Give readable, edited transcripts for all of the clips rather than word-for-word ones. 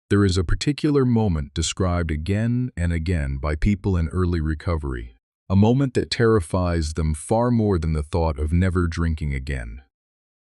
There is a particular moment described again and again by people in early recovery, a moment that terrifies them far more than the thought of never drinking again.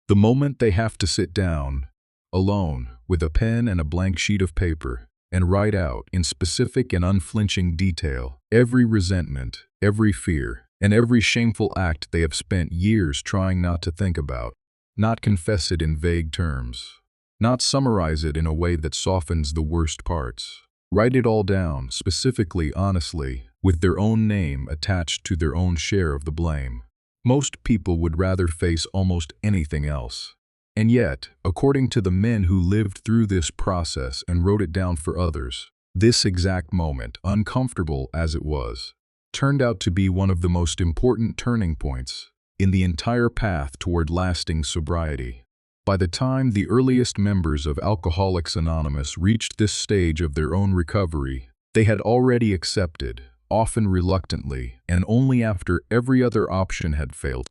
The moment they have to sit down, alone, with a pen and a blank sheet of paper, and write out, in specific and unflinching detail, every resentment, every fear, and every shameful act they have spent years trying not to think about, not confess it in vague terms, not summarize it in a way that softens the worst parts. Write it all down, specifically, honestly, with their own name attached to their own share of the blame. Most people would rather face almost anything else. And yet, according to the men who lived through this process and wrote it down for others, this exact moment, uncomfortable as it was, turned out to be one of the most important turning points in the entire path toward lasting sobriety. By the time the earliest members of Alcoholics Anonymous reached this stage of their own recovery, they had already accepted, often reluctantly, and only after every other option had failed,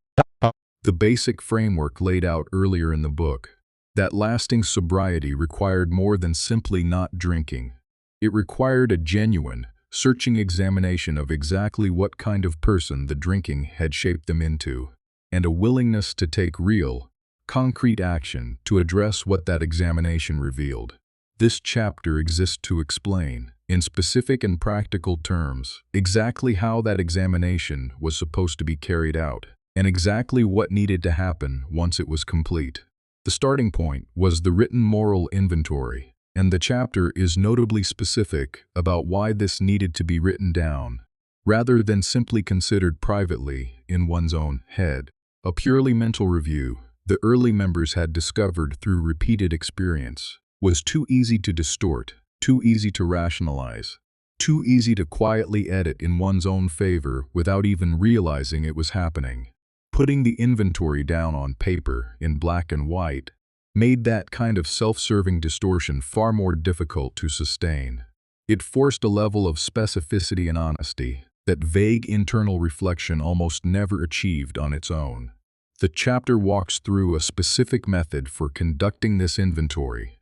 the basic framework laid out earlier in the book, that lasting sobriety required more than simply not drinking. It required a genuine, searching examination of exactly what kind of person the drinking had shaped them into, and a willingness to take real, concrete action to address what that examination revealed. This chapter exists to explain, in specific and practical terms, exactly how that examination was supposed to be carried out, and exactly what needed to happen once it was complete. The starting point was the written moral inventory, and the chapter is notably specific about why this needed to be written down, rather than simply considered privately in one's own head. A purely mental review, the early members had discovered through repeated experience, was too easy to distort, too easy to rationalize, too easy to quietly edit in one's own favor without even realizing it was happening. Putting the inventory down on paper, in black and white, made that kind of self-serving distortion far more difficult to sustain. It forced a level of specificity and honesty that vague internal reflection almost never achieved on its own. The chapter walks through a specific method for conducting this inventory,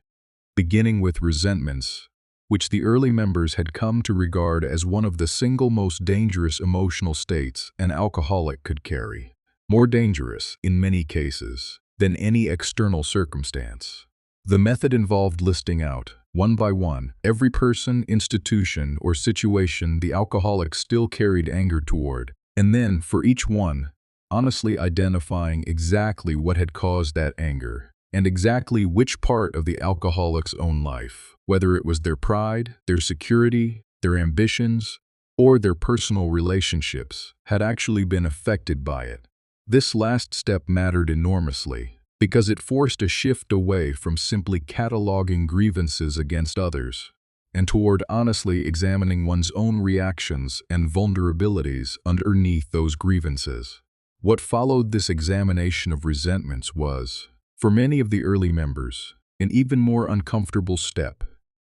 beginning with resentments, which the early members had come to regard as one of the single most dangerous emotional states an alcoholic could carry, more dangerous, in many cases, than any external circumstance. The method involved listing out, one by one, every person, institution, or situation the alcoholic still carried anger toward, and then, for each one, honestly identifying exactly what had caused that anger, and exactly which part of the alcoholic's own life, whether it was their pride, their security, their ambitions, or their personal relationships, had actually been affected by it. This last step mattered enormously, because it forced a shift away from simply cataloging grievances against others, and toward honestly examining one's own reactions and vulnerabilities underneath those grievances. What followed this examination of resentments was, for many of the early members, an even more uncomfortable step,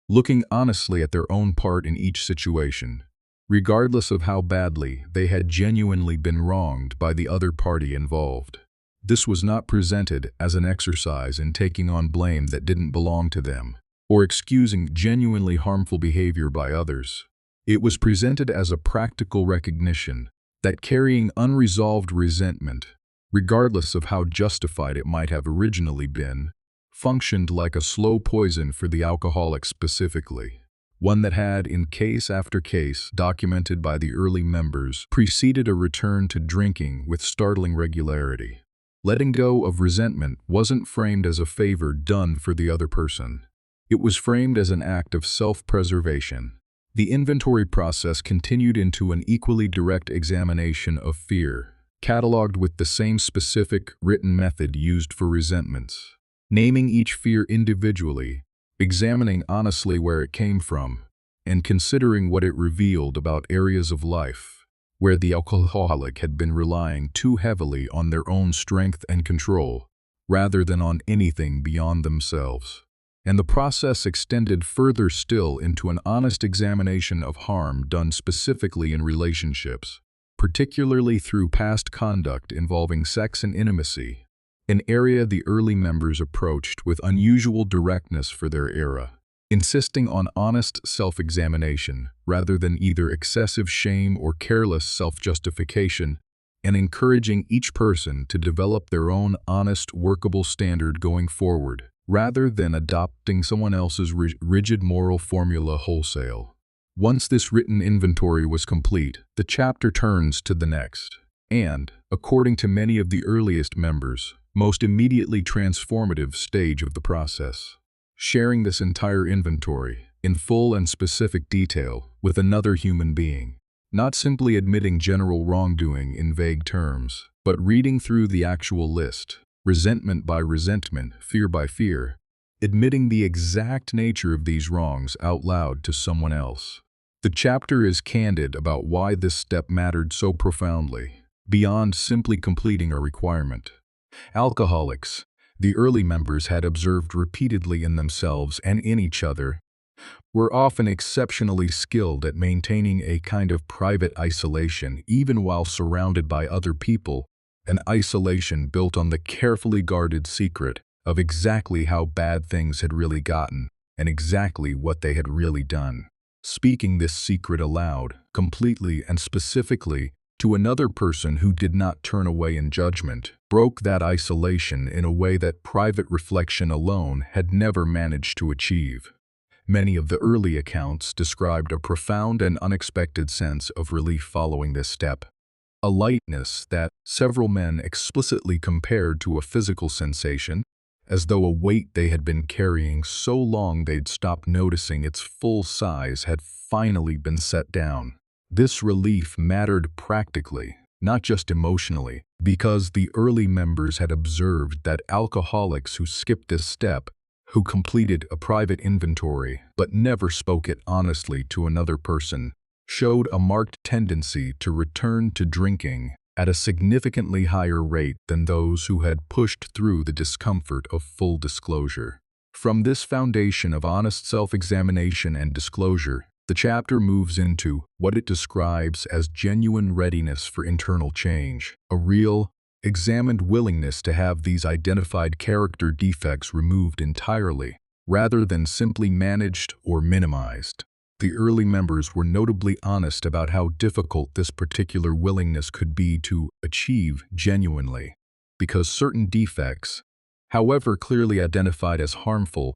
looking honestly at their own part in each situation, regardless of how badly they had genuinely been wronged by the other party involved. This was not presented as an exercise in taking on blame that didn't belong to them, or excusing genuinely harmful behavior by others. It was presented as a practical recognition that carrying unresolved resentment, regardless of how justified it might have originally been, functioned like a slow poison for the alcoholic specifically, one that had, in case after case documented by the early members, preceded a return to drinking with startling regularity. Letting go of resentment wasn't framed as a favor done for the other person. It was framed as an act of self-preservation. The inventory process continued into an equally direct examination of fear, cataloged with the same specific, written method used for resentments. Naming each fear individually, examining honestly where it came from, and considering what it revealed about areas of life where the alcoholic had been relying too heavily on their own strength and control, rather than on anything beyond themselves. And the process extended further still into an honest examination of harm done specifically in relationships, particularly through past conduct involving sex and intimacy, an area the early members approached with unusual directness for their era. insisting on honest self-examination rather than either excessive shame or careless self-justification, and encouraging each person to develop their own honest, workable standard going forward, rather than adopting someone else's rigid moral formula wholesale. Once this written inventory was complete, the chapter turns to the next, and, according to many of the earliest members, most immediately transformative stage of the process. Sharing this entire inventory, in full and specific detail, with another human being. Not simply admitting general wrongdoing in vague terms, but reading through the actual list, resentment by resentment, fear by fear, admitting the exact nature of these wrongs out loud to someone else. The chapter is candid about why this step mattered so profoundly, beyond simply completing a requirement. Alcoholics, the early members had observed repeatedly in themselves and in each other, were often exceptionally skilled at maintaining a kind of private isolation even while surrounded by other people, an isolation built on the carefully guarded secret of exactly how bad things had really gotten and exactly what they had really done. Speaking this secret aloud, completely and specifically, to another person who did not turn away in judgment, broke that isolation in a way that private reflection alone had never managed to achieve. Many of the early accounts described a profound and unexpected sense of relief following this step, a lightness that several men explicitly compared to a physical sensation, as though a weight they had been carrying so long they'd stopped noticing its full size had finally been set down. This relief mattered practically, not just emotionally, because the early members had observed that alcoholics who skipped this step, who completed a private inventory but never spoke it honestly to another person, showed a marked tendency to return to drinking at a significantly higher rate than those who had pushed through the discomfort of full disclosure. From this foundation of honest self-examination and disclosure, the chapter moves into what it describes as genuine readiness for internal change, a real, examined willingness to have these identified character defects removed entirely, rather than simply managed or minimized. The early members were notably honest about how difficult this particular willingness could be to achieve genuinely, because certain defects, however clearly identified as harmful,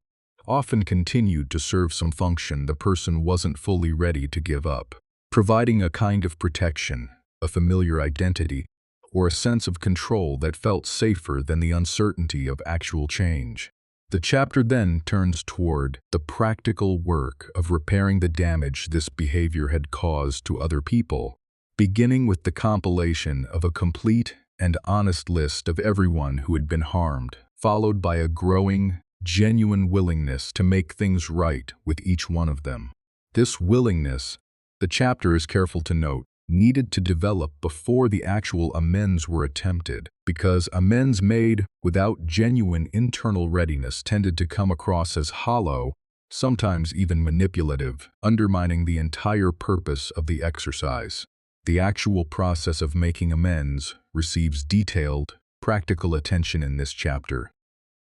often continued to serve some function the person wasn't fully ready to give up, providing a kind of protection, a familiar identity, or a sense of control that felt safer than the uncertainty of actual change. The chapter then turns toward the practical work of repairing the damage this behavior had caused to other people, beginning with the compilation of a complete and honest list of everyone who had been harmed, followed by a growing, genuine willingness to make things right with each one of them. This willingness, the chapter is careful to note, needed to develop before the actual amends were attempted, because amends made without genuine internal readiness tended to come across as hollow, sometimes even manipulative, undermining the entire purpose of the exercise. The actual process of making amends receives detailed, practical attention in this chapter,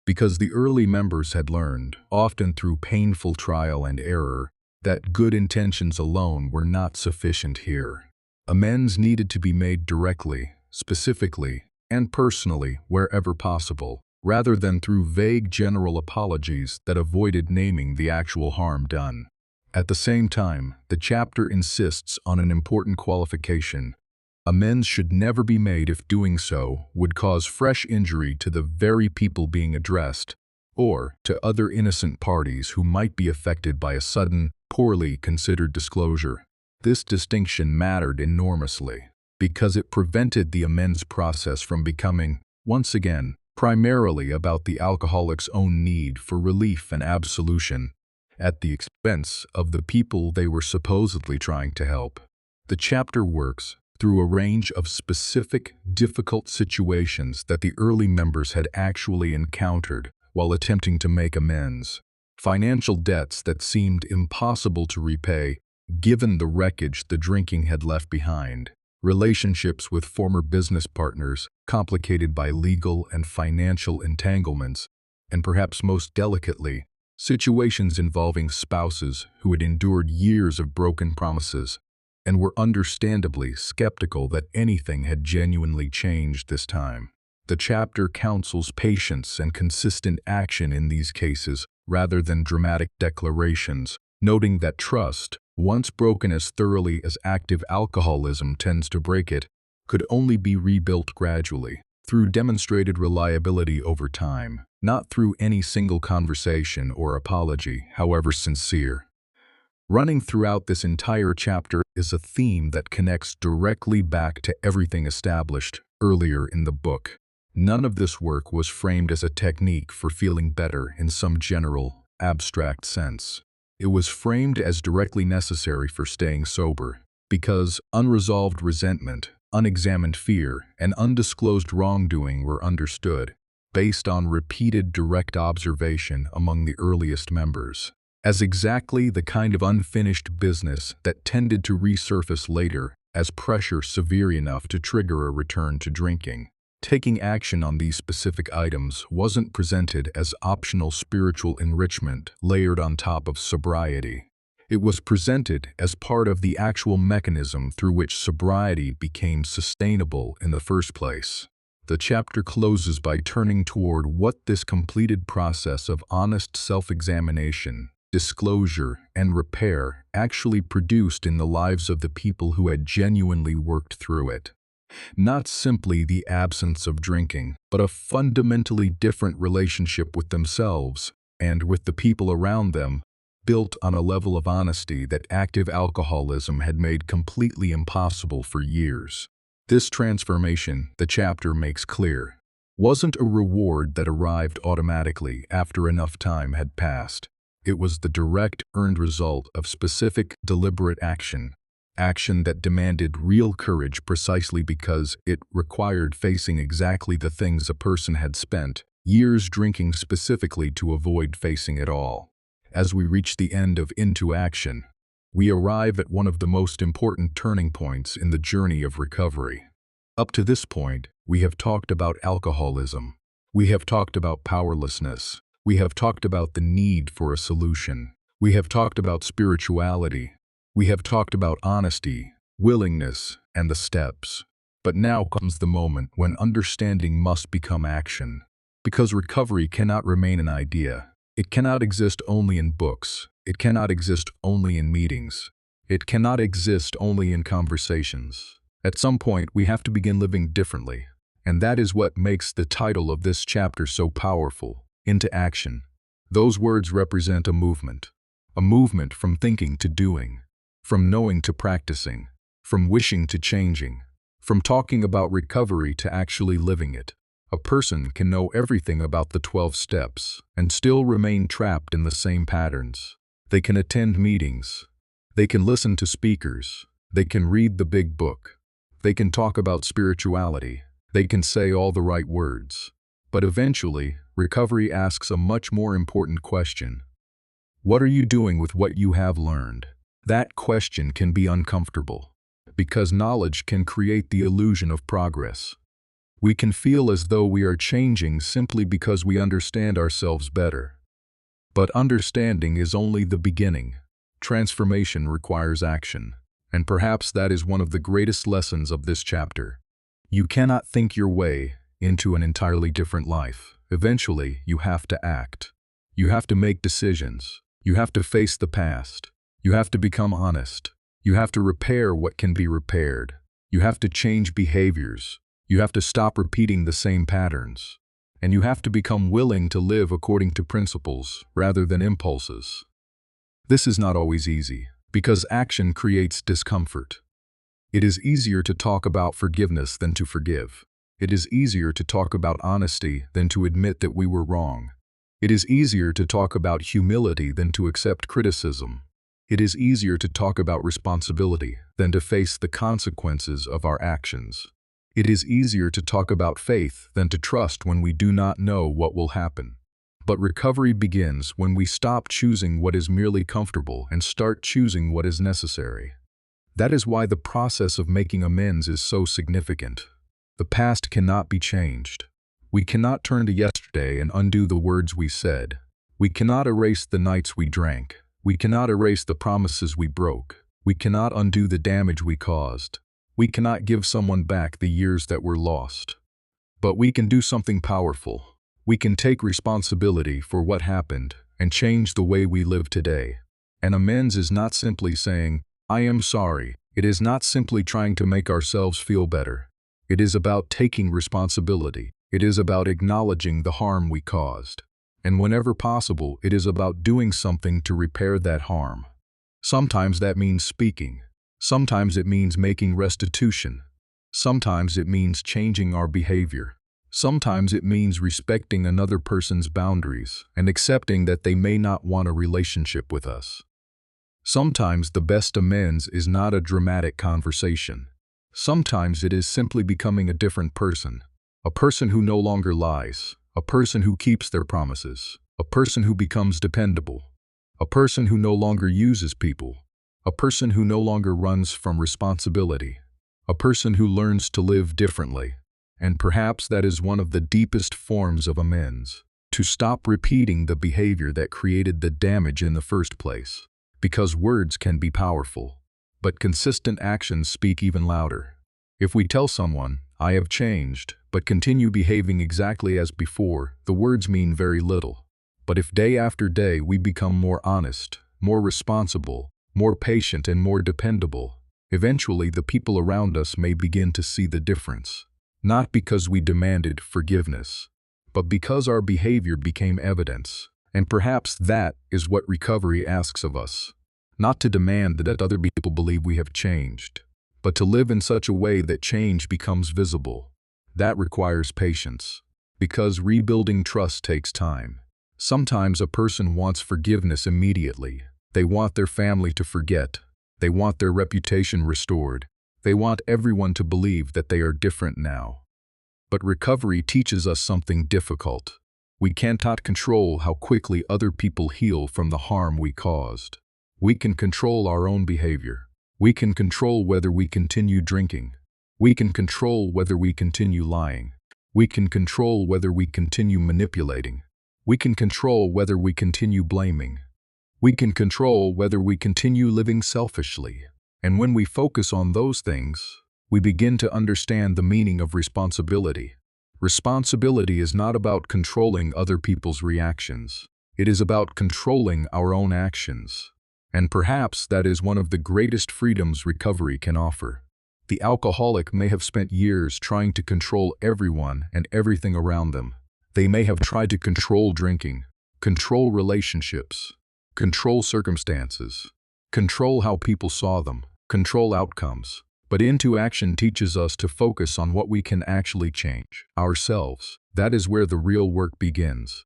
because the early members had learned, often through painful trial and error, that good intentions alone were not sufficient here. Amends needed to be made directly, specifically, and personally wherever possible, rather than through vague general apologies that avoided naming the actual harm done. At the same time, the chapter insists on an important qualification. Amends should never be made if doing so would cause fresh injury to the very people being addressed, or to other innocent parties who might be affected by a sudden, poorly considered disclosure. This distinction mattered enormously, because it prevented the amends process from becoming, once again, primarily about the alcoholic's own need for relief and absolution, at the expense of the people they were supposedly trying to help. The chapter works through a range of specific, difficult situations that the early members had actually encountered while attempting to make amends. Financial debts that seemed impossible to repay, given the wreckage the drinking had left behind. Relationships with former business partners, complicated by legal and financial entanglements, and perhaps most delicately, Situations involving spouses who had endured years of broken promises and were understandably skeptical that anything had genuinely changed this time. The chapter counsels patience and consistent action in these cases rather than dramatic declarations, noting that trust, once broken as thoroughly as active alcoholism tends to break it, could only be rebuilt gradually, through demonstrated reliability over time, not through any single conversation or apology, however sincere. Running throughout this entire chapter is a theme that connects directly back to everything established earlier in the book. None of this work was framed as a technique for feeling better in some general, abstract sense. It was framed as directly necessary for staying sober, because unresolved resentment, unexamined fear, and undisclosed wrongdoing were understood, based on repeated direct observation among the earliest members, as exactly the kind of unfinished business that tended to resurface later as pressure severe enough to trigger a return to drinking. Taking action on these specific items wasn't presented as optional spiritual enrichment layered on top of sobriety. It was presented as part of the actual mechanism through which sobriety became sustainable in the first place. The chapter closes by turning toward what this completed process of honest self-examination, disclosure, and repair actually produced in the lives of the people who had genuinely worked through it. Not simply the absence of drinking, but a fundamentally different relationship with themselves and with the people around them, built on a level of honesty that active alcoholism had made completely impossible for years. This transformation, the chapter makes clear, wasn't a reward that arrived automatically after enough time had passed. It was the direct, earned result of specific, deliberate action that demanded real courage precisely because it required facing exactly the things a person had spent years drinking specifically to avoid facing at all. As we reach the end of Into Action, we arrive at one of the most important turning points in the journey of recovery. Up to this point, we have talked about alcoholism. We have talked about powerlessness. We have talked about the need for a solution. We have talked about spirituality. We have talked about honesty, willingness, and the steps. But now comes the moment when understanding must become action. Because recovery cannot remain an idea. It cannot exist only in books. It cannot exist only in meetings. It cannot exist only in conversations. At some point, we have to begin living differently. And that is what makes the title of this chapter so powerful. Into Action. Those words represent a movement from thinking to doing, from knowing to practicing, from wishing to changing, from talking about recovery to actually living it. A person can know everything about the 12 steps and still remain trapped in the same patterns. They can attend meetings. They can listen to speakers. They can read the big book. They can talk about spirituality. They can say all the right words. But eventually, recovery asks a much more important question. What are you doing with what you have learned? That question can be uncomfortable, because knowledge can create the illusion of progress. We can feel as though we are changing simply because we understand ourselves better. But understanding is only the beginning. Transformation requires action, and perhaps that is one of the greatest lessons of this chapter. You cannot think your way into an entirely different life. Eventually, you have to act. You have to make decisions. You have to face the past. You have to become honest. You have to repair what can be repaired. You have to change behaviors. You have to stop repeating the same patterns. And you have to become willing to live according to principles rather than impulses. This is not always easy, because action creates discomfort. It is easier to talk about forgiveness than to forgive. It is easier to talk about honesty than to admit that we were wrong. It is easier to talk about humility than to accept criticism. It is easier to talk about responsibility than to face the consequences of our actions. It is easier to talk about faith than to trust when we do not know what will happen. But recovery begins when we stop choosing what is merely comfortable and start choosing what is necessary. That is why the process of making amends is so significant. The past cannot be changed. We cannot turn to yesterday and undo the words we said. We cannot erase the nights we drank. We cannot erase the promises we broke. We cannot undo the damage we caused. We cannot give someone back the years that were lost. But we can do something powerful. We can take responsibility for what happened and change the way we live today. And amends is not simply saying, "I am sorry." It is not simply trying to make ourselves feel better. It is about taking responsibility. It is about acknowledging the harm we caused. And whenever possible, it is about doing something to repair that harm. Sometimes that means speaking. Sometimes it means making restitution. Sometimes it means changing our behavior. Sometimes it means respecting another person's boundaries and accepting that they may not want a relationship with us. Sometimes the best amends is not a dramatic conversation. Sometimes it is simply becoming a different person. A person who no longer lies. A person who keeps their promises. A person who becomes dependable. A person who no longer uses people. A person who no longer runs from responsibility. A person who learns to live differently. And perhaps that is one of the deepest forms of amends. To stop repeating the behavior that created the damage in the first place. Because words can be powerful, but consistent actions speak even louder. If we tell someone, "I have changed," but continue behaving exactly as before, the words mean very little. But if day after day we become more honest, more responsible, more patient and more dependable, eventually the people around us may begin to see the difference. Not because we demanded forgiveness, but because our behavior became evidence. And perhaps that is what recovery asks of us. Not to demand that other people believe we have changed, but to live in such a way that change becomes visible. That requires patience, because rebuilding trust takes time. Sometimes a person wants forgiveness immediately. They want their family to forget. They want their reputation restored. They want everyone to believe that they are different now. But recovery teaches us something difficult. We cannot control how quickly other people heal from the harm we caused. We can control our own behavior. We can control whether we continue drinking. We can control whether we continue lying. We can control whether we continue manipulating. We can control whether we continue blaming. We can control whether we continue living selfishly. And when we focus on those things, we begin to understand the meaning of responsibility. Responsibility is not about controlling other people's reactions. It is about controlling our own actions. And perhaps that is one of the greatest freedoms recovery can offer. The alcoholic may have spent years trying to control everyone and everything around them. They may have tried to control drinking, control relationships, control circumstances, control how people saw them, control outcomes. But Into Action teaches us to focus on what we can actually change, ourselves. That is where the real work begins.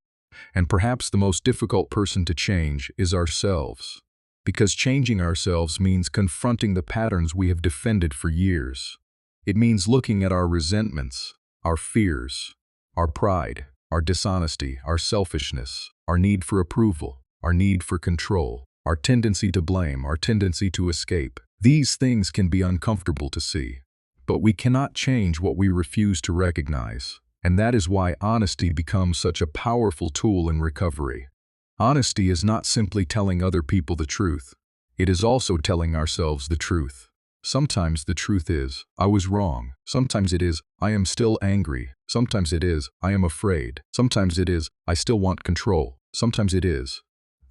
And perhaps the most difficult person to change is ourselves. Because changing ourselves means confronting the patterns we have defended for years. It means looking at our resentments, our fears, our pride, our dishonesty, our selfishness, our need for approval, our need for control, our tendency to blame, our tendency to escape. These things can be uncomfortable to see, but we cannot change what we refuse to recognize, and that is why honesty becomes such a powerful tool in recovery. Honesty is not simply telling other people the truth. It is also telling ourselves the truth. Sometimes the truth is, "I was wrong." Sometimes it is, "I am still angry." Sometimes it is, "I am afraid." Sometimes it is, "I still want control." Sometimes it is,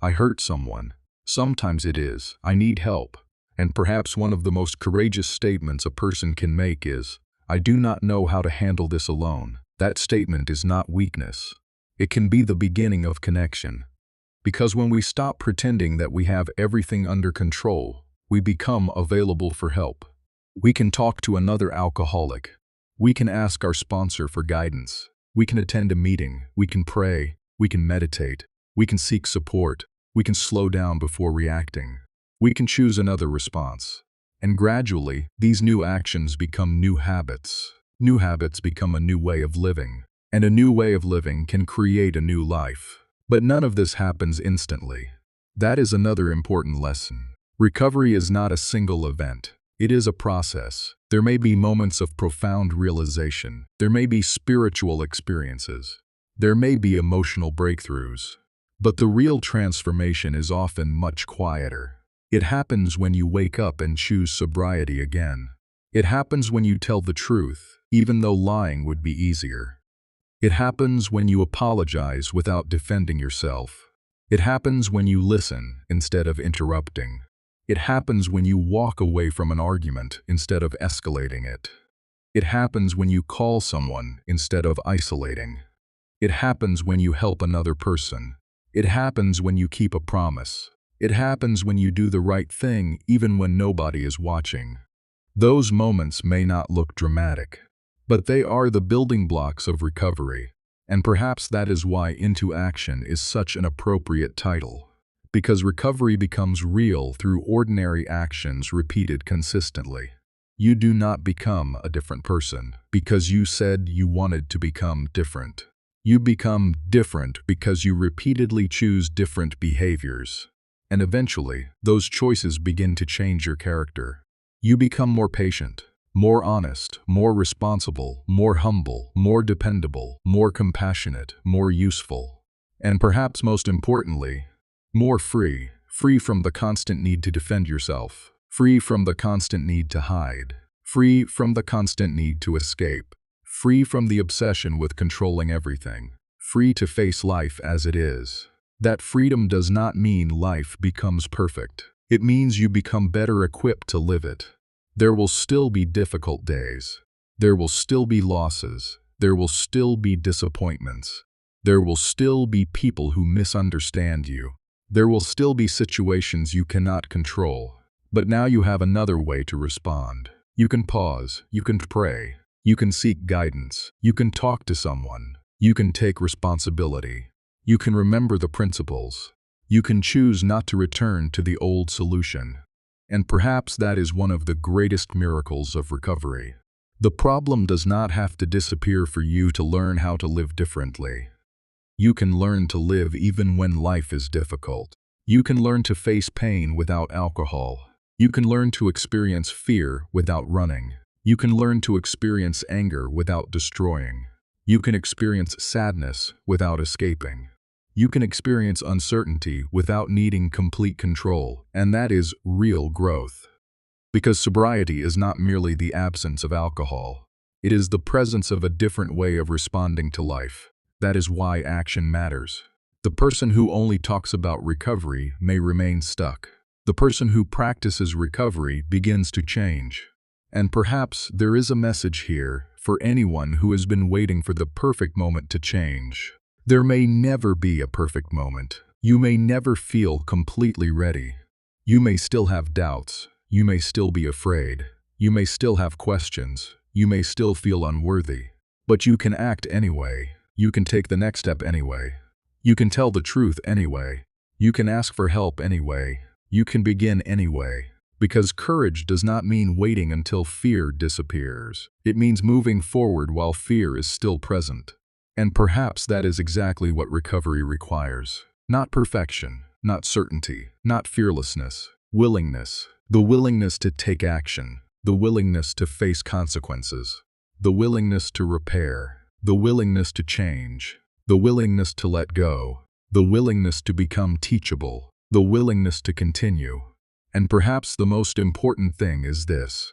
"I hurt someone." Sometimes it is, "I need help." And perhaps one of the most courageous statements a person can make is, "I do not know how to handle this alone." That statement is not weakness. It can be the beginning of connection. Because when we stop pretending that we have everything under control, we become available for help. We can talk to another alcoholic. We can ask our sponsor for guidance. We can attend a meeting. We can pray. We can meditate. We can seek support. We can slow down before reacting. We can choose another response. And gradually, these new actions become new habits. New habits become a new way of living. And a new way of living can create a new life. But none of this happens instantly. That is another important lesson. Recovery is not a single event. It is a process. There may be moments of profound realization. There may be spiritual experiences. There may be emotional breakthroughs. But the real transformation is often much quieter. It happens when you wake up and choose sobriety again. It happens when you tell the truth, even though lying would be easier. It happens when you apologize without defending yourself. It happens when you listen instead of interrupting. It happens when you walk away from an argument instead of escalating it. It happens when you call someone instead of isolating. It happens when you help another person. It happens when you keep a promise. It happens when you do the right thing even when nobody is watching. Those moments may not look dramatic, but they are the building blocks of recovery. And perhaps that is why Into Action is such an appropriate title. Because recovery becomes real through ordinary actions repeated consistently. You do not become a different person because you said you wanted to become different. You become different because you repeatedly choose different behaviors. And eventually, those choices begin to change your character. You become more patient, more honest, more responsible, more humble, more dependable, more compassionate, more useful. And perhaps most importantly, more free. Free from the constant need to defend yourself. Free from the constant need to hide. Free from the constant need to escape. Free from the obsession with controlling everything. Free to face life as it is. That freedom does not mean life becomes perfect. It means you become better equipped to live it. There will still be difficult days. There will still be losses. There will still be disappointments. There will still be people who misunderstand you. There will still be situations you cannot control. But now you have another way to respond. You can pause. You can pray. You can seek guidance. You can talk to someone. You can take responsibility. You can remember the principles. You can choose not to return to the old solution. And perhaps that is one of the greatest miracles of recovery. The problem does not have to disappear for you to learn how to live differently. You can learn to live even when life is difficult. You can learn to face pain without alcohol. You can learn to experience fear without running. You can learn to experience anger without destroying. You can experience sadness without escaping. You can experience uncertainty without needing complete control, and that is real growth. Because sobriety is not merely the absence of alcohol. It is the presence of a different way of responding to life. That is why action matters. The person who only talks about recovery may remain stuck. The person who practices recovery begins to change. And perhaps there is a message here for anyone who has been waiting for the perfect moment to change. There may never be a perfect moment. You may never feel completely ready. You may still have doubts. You may still be afraid. You may still have questions. You may still feel unworthy. But you can act anyway. You can take the next step anyway. You can tell the truth anyway. You can ask for help anyway. You can begin anyway. Because courage does not mean waiting until fear disappears. It means moving forward while fear is still present. And perhaps that is exactly what recovery requires. Not perfection, not certainty, not fearlessness. Willingness. The willingness to take action. The willingness to face consequences. The willingness to repair. The willingness to change. The willingness to let go. The willingness to become teachable. The willingness to continue. And perhaps the most important thing is this.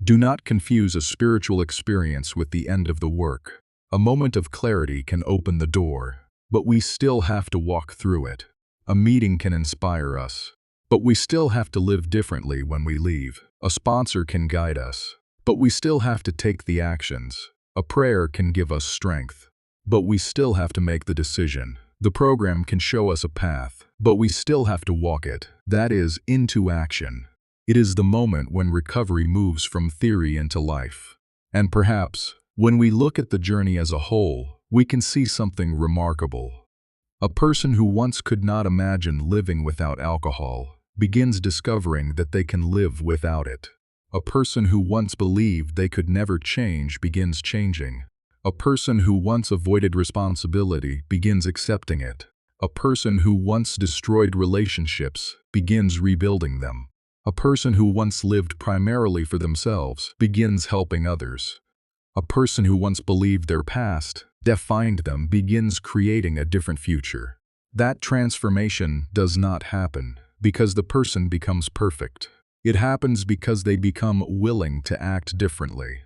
Do not confuse a spiritual experience with the end of the work. A moment of clarity can open the door, but we still have to walk through it. A meeting can inspire us, but we still have to live differently when we leave. A sponsor can guide us, but we still have to take the actions. A prayer can give us strength, but we still have to make the decision. The program can show us a path, but we still have to walk it. That is, into action. It is the moment when recovery moves from theory into life. And perhaps, when we look at the journey as a whole, we can see something remarkable. A person who once could not imagine living without alcohol begins discovering that they can live without it. A person who once believed they could never change begins changing. A person who once avoided responsibility begins accepting it. A person who once destroyed relationships begins rebuilding them. A person who once lived primarily for themselves begins helping others. A person who once believed their past defined them begins creating a different future. That transformation does not happen because the person becomes perfect. It happens because they become willing to act differently.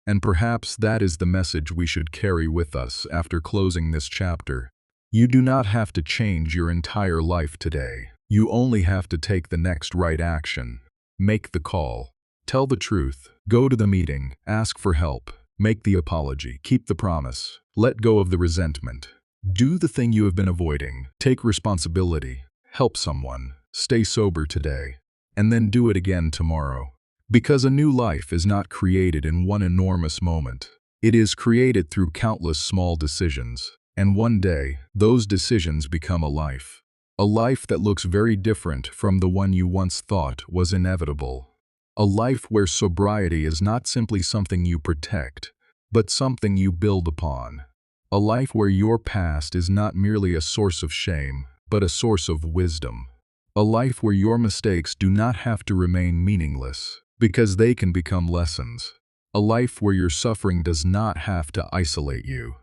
And perhaps that is the message we should carry with us after closing this chapter. You do not have to change your entire life today. You only have to take the next right action. Make the call. Tell the truth. Go to the meeting. Ask for help. Make the apology. Keep the promise. Let go of the resentment. Do the thing you have been avoiding. Take responsibility. Help someone. Stay sober today. And then do it again tomorrow. Because a new life is not created in one enormous moment. It is created through countless small decisions. And one day, those decisions become a life. A life that looks very different from the one you once thought was inevitable. A life where sobriety is not simply something you protect, but something you build upon. A life where your past is not merely a source of shame, but a source of wisdom. A life where your mistakes do not have to remain meaningless, because they can become lessons. A life where your suffering does not have to isolate you,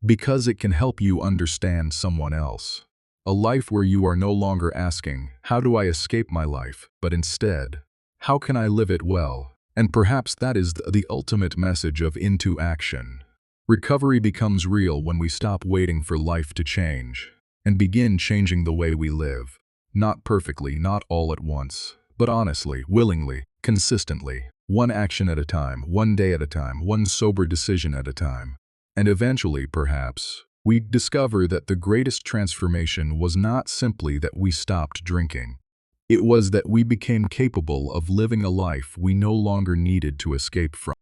because it can help you understand someone else. A life where you are no longer asking, "How do I escape my life?" but instead, "How can I live it well?" And perhaps that is the ultimate message of Into Action. Recovery becomes real when we stop waiting for life to change and begin changing the way we live. Not perfectly, not all at once, but honestly, willingly, consistently, one action at a time, one day at a time, one sober decision at a time. And eventually, perhaps, we discover that the greatest transformation was not simply that we stopped drinking. It was that we became capable of living a life we no longer needed to escape from.